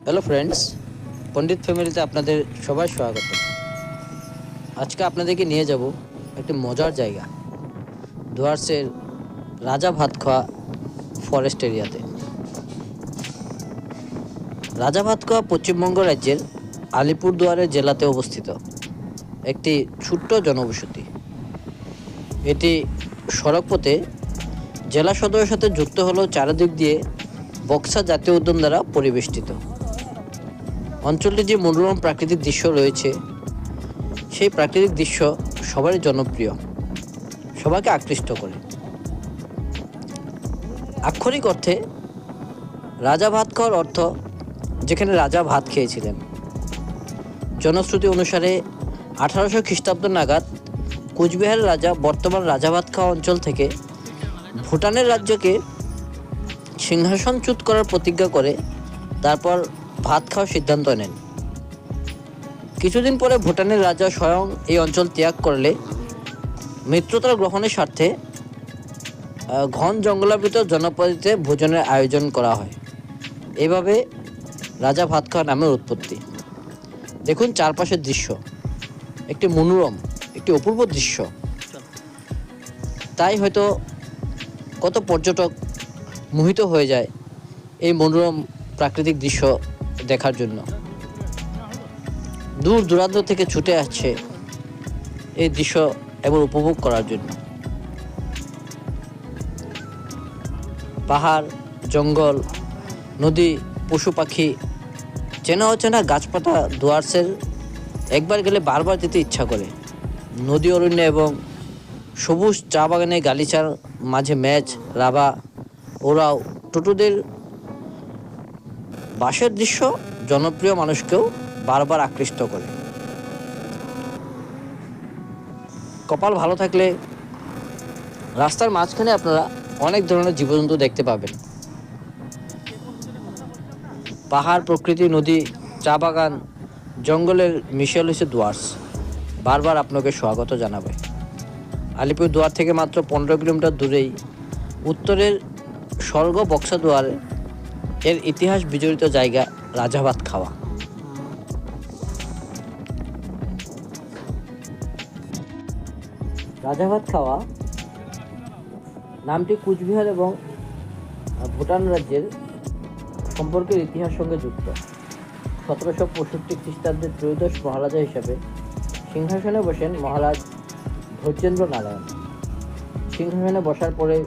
Hello friends, পণ্ডিত ফ্যামিলিতে আপনাদের সবাই স্বাগত। আজকে আপনাদেরকে নিয়ে যাব একটি মজার জায়গা, ডুয়ার্সের রাজা ভাতখাওয়া ফরেস্ট এরিয়াতে। রাজা ভাতখাওয়া পশ্চিমবঙ্গ রাজ্যের আলিপুরদুয়ারের জেলাতে অবস্থিত একটি ছোট্ট জনবসতি। এটি সড়কপথে জেলা সদরের সাথে যুক্ত হলেও চারিদিক দিয়ে বক্সা জাতীয় উদ্যান দ্বারা পরিবেষ্টিত। অঞ্চলটি যে মনোরম প্রাকৃতিক দৃশ্য রয়েছে, সেই প্রাকৃতিক দৃশ্য সবারই জনপ্রিয়, সবাইকে আকৃষ্ট করে। আক্ষরিক অর্থে রাজা ভাত খাওয়ার অর্থ যেখানে রাজা ভাত খেয়েছিলেন। জনশ্রুতি অনুসারে 1800 খ্রিস্টাব্দ নাগাদ কোচবিহারের রাজা বর্তমান রাজা ভাত খাওয়া অঞ্চল থেকে ভুটানের রাজ্যকে সিংহাসনচ্যুত করার প্রতিজ্ঞা করে তারপর ভাত খাওয়ার সিদ্ধান্ত নেন। কিছুদিন পরে ভুটানের রাজা স্বয়ং এই অঞ্চল ত্যাগ করলে মিত্রতা গ্রহণের স্বার্থে ঘন জঙ্গলাবৃত জনপদীতে ভোজনের আয়োজন করা হয়। এভাবে রাজা ভাত খাওয়া নামের উৎপত্তি। দেখুন চারপাশের দৃশ্য, একটি মনোরম, একটি অপূর্ব দৃশ্য। তাই হয়তো কত পর্যটক মোহিত হয়ে যায় এই মনোরম প্রাকৃতিক দৃশ্য দেখার জন্য। দূর দূরান্ত থেকে ছুটে আসছে এই দৃশ্য এবং উপভোগ করার জন্য। পাহাড়, জঙ্গল, নদী, পশু পাখি, চেনা অচেনা গাছপাতা ডুয়ার্সের একবার গেলে বারবার যেতে ইচ্ছা করে। নদী অরণ্য এবং সবুজ চা বাগানে গালিচার মাঝে ম্যাচ, রাবা, ওরাও, টোটোদের বাসের দৃশ্য জনপ্রিয় মানুষকেও বারবার আকৃষ্ট করে। কপাল ভালো থাকলে রাস্তার মাঝখানে আপনারা অনেক ধরনের জীবজন্তু দেখতে পাবেন। পাহাড়, প্রকৃতি, নদী, চা বাগান, জঙ্গলের মিশেল হয়েছে ডুয়ার্স। বারবার আপনাকে স্বাগত জানাবে। আলিপুরদুয়ার থেকে মাত্র 15 কিলোমিটার দূরেই উত্তরের স্বর্গ বক্সাদুয়ার এর ইতিহাস বিজড়িত জায়গা রাজা ভাত খাওয়া। রাজা ভাত খাওয়া নামটি কুচবিহার এবং ভুটান রাজ্যের সম্পর্কের ইতিহাসের সঙ্গে যুক্ত। 1765 খ্রিস্টাব্দের ত্রয়োদশ মহারাজা হিসেবে সিংহাসনে বসেন মহারাজ ধৈর্যেন্দ্র নারায়ণ। সিংহাসনে বসার পরে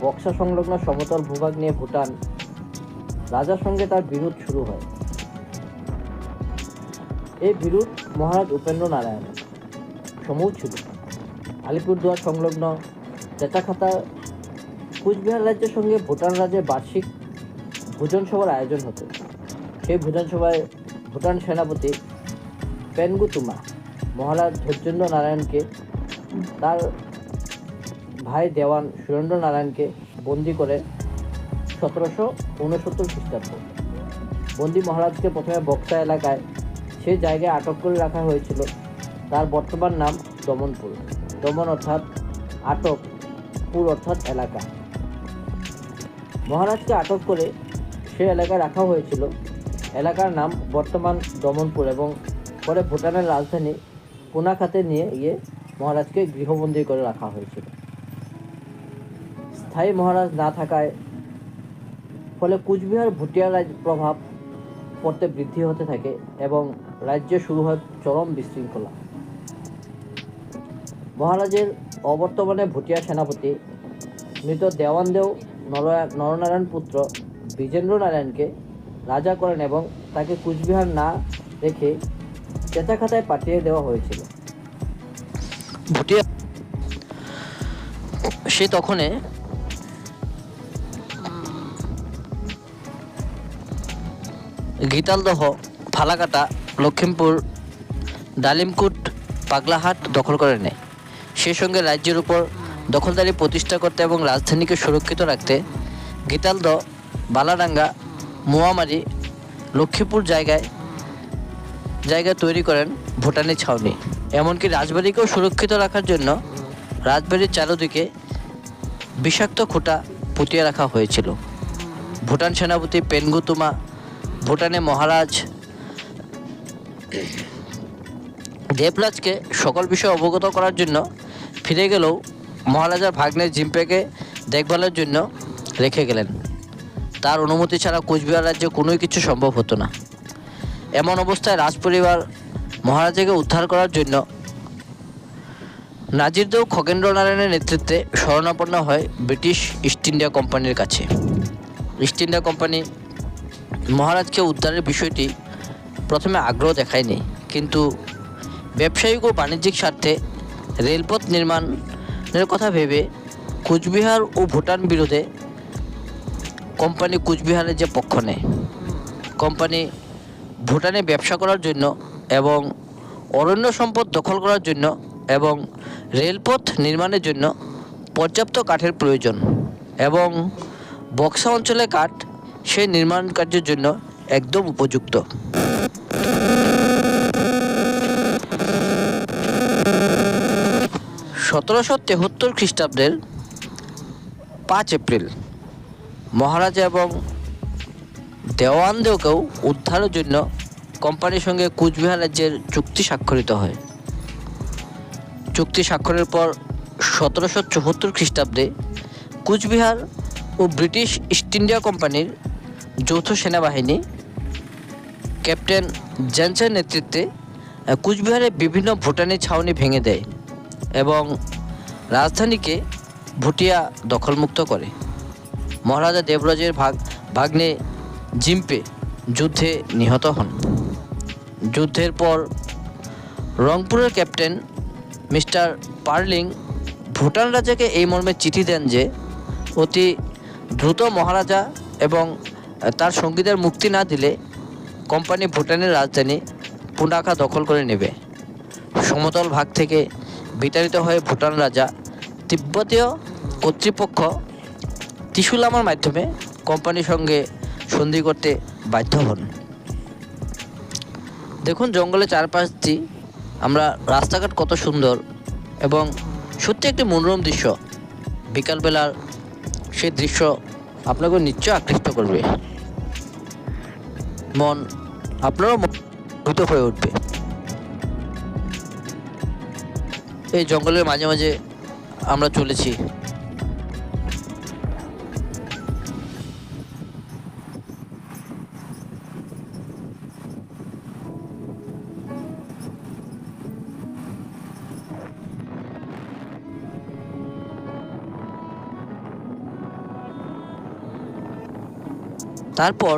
বক্সা সংলগ্ন সমতল ভূভাগ নিয়ে ভুটান রাজার সঙ্গে তার বিরোধ শুরু হয়। এই বিরোধ মহারাজ উপেন্দ্র নারায়ণের সমূহ ছিল। আলিপুরদুয়ার সংলগ্ন চেচাখাতা কুচবিহার রাজ্যের সঙ্গে ভুটান রাজ্যের বার্ষিক ভোজন সভার আয়োজন হতো। সেই ভোজন সভায় ভুটান সেনাপতি পেনগুতুমা মহারাজ ধৈর্যেন্দ্র নারায়ণকে তার ভাই দেওয়ান সুরেন্দ্র নারায়ণকে বন্দি করে 1769 খ্রিস্টাব্দ। বন্দি মহারাজকে প্রথমে বক্সা এলাকায় সে জায়গায় আটক করে রাখা হয়েছিল। তার বর্তমান নাম দমনপুর। দমন অর্থাৎ আটক, পুর অর্থাৎ এলাকা। মহারাজকে আটক করে সে এলাকায় রাখা হয়েছিল। এলাকার নাম বর্তমান দমনপুর এবং পরে ভুটানের রাজধানী পুনাখাতে নিয়ে গিয়ে মহারাজকে গৃহবন্দী করে রাখা হয়েছিল। স্থায়ী মহারাজ না থাকায় ফলে কুচবিহার ভুটিয়া রাজ্য প্রভাব পড়তে বৃদ্ধি হতে থাকে এবং রাজ্যে শুরু হয় চরম বিশৃঙ্খলা। মহারাজের অবর্তমানে ভুটিয়া সেনাপতি মৃত দেওয়ানদেও নরনারায়ণ পুত্র বিজেন্দ্র নারায়ণকে রাজা করেন এবং তাকে কুচবিহার না রেখে চেচাখাতায় পাঠিয়ে দেওয়া হয়েছিল। ভুটিয়া সে তখনে গীতালদহ, ফালাকাটা, লক্ষিমপুর, ডালিমকুট, পাগলাহাট দখল করে নেয়। সেই সঙ্গে রাজ্যের উপর দখলদারি প্রতিষ্ঠা করতে এবং রাজধানীকে সুরক্ষিত রাখতে গীতালদহ, বালাডাঙ্গা, মোয়ামারি, লক্ষ্মীপুর জায়গায় তৈরি করেন ভুটানি ছাউনি। এমনকি রাজবাড়িকেও সুরক্ষিত রাখার জন্য রাজবাড়ির চারদিকে বিষাক্ত খুঁটা পুঁতিয়ে রাখা হয়েছিল। ভুটান সেনাপতি পেনগুতুমা ভুটানে মহারাজ দেবরাজকে সকল বিষয়ে অবগত করার জন্য ফিরে গেলেও মহারাজার ভাগ্নে জিম্পেকে দেখভালের জন্য রেখে গেলেন। তার অনুমতি ছাড়া কোচবিহার রাজ্যে কোনোই কিছু সম্ভব হতো না। এমন অবস্থায় রাজপরিবার মহারাজাকে উদ্ধার করার জন্য নাজিরদেও খগেন্দ্র নারায়ণের নেতৃত্বে শরণাপন্ন হয় ব্রিটিশ ইস্ট ইন্ডিয়া কোম্পানির কাছে। ইস্ট ইন্ডিয়া কোম্পানি মহারাজকে উদ্ধারের বিষয়টি প্রথমে আগ্রহ দেখায়নি, কিন্তু ব্যবসায়িক ও বাণিজ্যিক স্বার্থে রেলপথ নির্মাণের কথা ভেবে কোচবিহার ও ভুটান বিরোধে কোম্পানি কোচবিহারের যে পক্ষ নেয়। কোম্পানি ভুটানে ব্যবসা করার জন্য এবং অরণ্য সম্পদ দখল করার জন্য এবং রেলপথ নির্মাণের জন্য পর্যাপ্ত কাঠের প্রয়োজন এবং বক্সা অঞ্চলে কাঠ সেই নির্মাণ কার্যের জন্য একদম উপযুক্ত। সতেরোশো ৭৩ খ্রিস্টাব্দের 5 এপ্রিল মহারাজা এবং দেওয়ানদেওকেও উদ্ধারের জন্য কোম্পানির সঙ্গে কোচবিহার রাজ্যের চুক্তি স্বাক্ষরিত হয়। চুক্তি স্বাক্ষরের পর ১৭৭৪ খ্রিস্টাব্দে কোচবিহার ও ব্রিটিশ ইস্ট ইন্ডিয়া কোম্পানির যৌথ সেনাবাহিনী ক্যাপ্টেন জেন্সের নেতৃত্বে কোচবিহারের বিভিন্ন ভুটানি ছাউনি ভেঙে দেয় এবং রাজধানীকে ভুটিয়া দখলমুক্ত করে। মহারাজা দেবরাজের ভাগ্নে জিম্পে যুদ্ধে নিহত হন। যুদ্ধের পর রংপুরের ক্যাপ্টেন মিস্টার পার্লিং ভুটান রাজাকে এই মর্মে চিঠি দেন যে অতি দ্রুত মহারাজা এবং তার সঙ্গীদের মুক্তি না দিলে কোম্পানি ভুটানের রাজধানী পুনাখা দখল করে নেবে। সমতল ভাগ থেকে বিতাড়িত হয়ে ভুটান রাজা তিব্বতীয় কর্তৃপক্ষ ত্রিশুলামার মাধ্যমে কোম্পানির সঙ্গে সন্ধি করতে বাধ্য হন। দেখুন জঙ্গলের চারপাশটি আমরা রাস্তাঘাট কত সুন্দর এবং সত্যি একটি মনোরম দৃশ্য। বিকালবেলার সেই দৃশ্য আপনাকে নিশ্চয় আকৃষ্ট করবে, মন আপনারও মোহিত হয়ে উঠবে। এই জঙ্গলের মাঝে মাঝে আমরা চলেছি। তারপর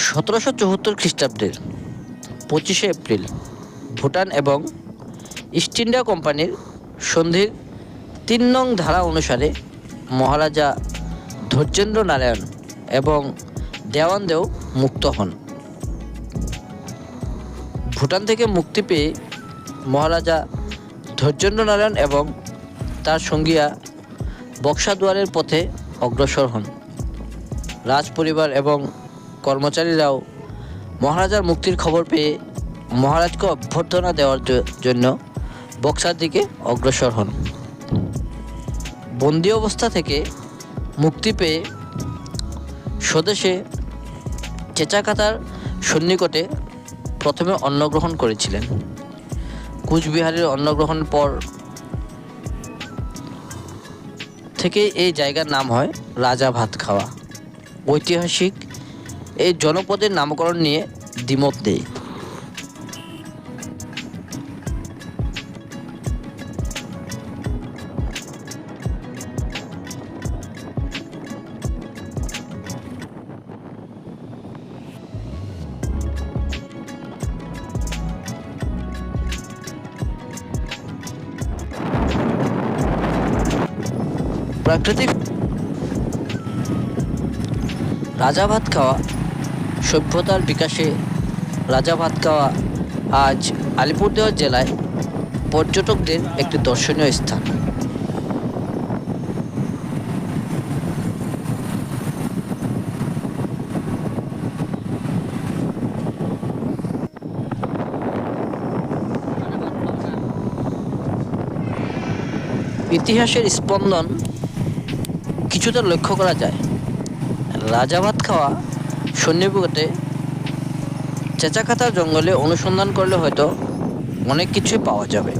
১৭৭৪ খ্রিস্টাব্দের ২৫শে এপ্রিল ভুটান এবং ইস্ট ইন্ডিয়া কোম্পানির সন্ধির ৩ নং ধারা অনুসারে মহারাজা ধৈর্যেন্দ্র নারায়ণ এবং দেওয়ানদেও মুক্ত হন। ভুটান থেকে মুক্তি পেয়ে মহারাজা ধৈর্যেন্দ্র নারায়ণ এবং তার সঙ্গীরা বক্সাদুয়ারের পথে অগ্রসর হন। রাজপরিবার এবং কর্মচারীরাও মহারাজার মুক্তির খবর পেয়ে মহারাজকে অভ্যর্থনা দেওয়ার জন্য বক্সার দিকে অগ্রসর হন। বন্দি অবস্থা থেকে মুক্তি পেয়ে স্বদেশে চেচাকাতার সন্নিকটে প্রথমে অন্নগ্রহণ করেছিলেন। কোচবিহারের অন্নগ্রহণের পর থেকে এই জায়গার নাম হয় রাজা ভাত খাওয়া। ঐতিহাসিক এই জনপদের নামকরণ নিয়ে দ্বিমত নেই। প্রাকৃতিক রাজা ভাত খাওয়া সভ্যতার বিকাশে রাজা ভাত খাওয়া আজ আলিপুরদুয়ার জেলায় পর্যটকদের একটি দর্শনীয় স্থান। ইতিহাসের স্পন্দন কিছুটা লক্ষ্য করা যায়। রাজা ভাত খাওয়া সন্নিকটে চেঁচাখাতা জঙ্গলে অনুসন্ধান করলে হয়তো অনেক কিছুই পাওয়া যাবে।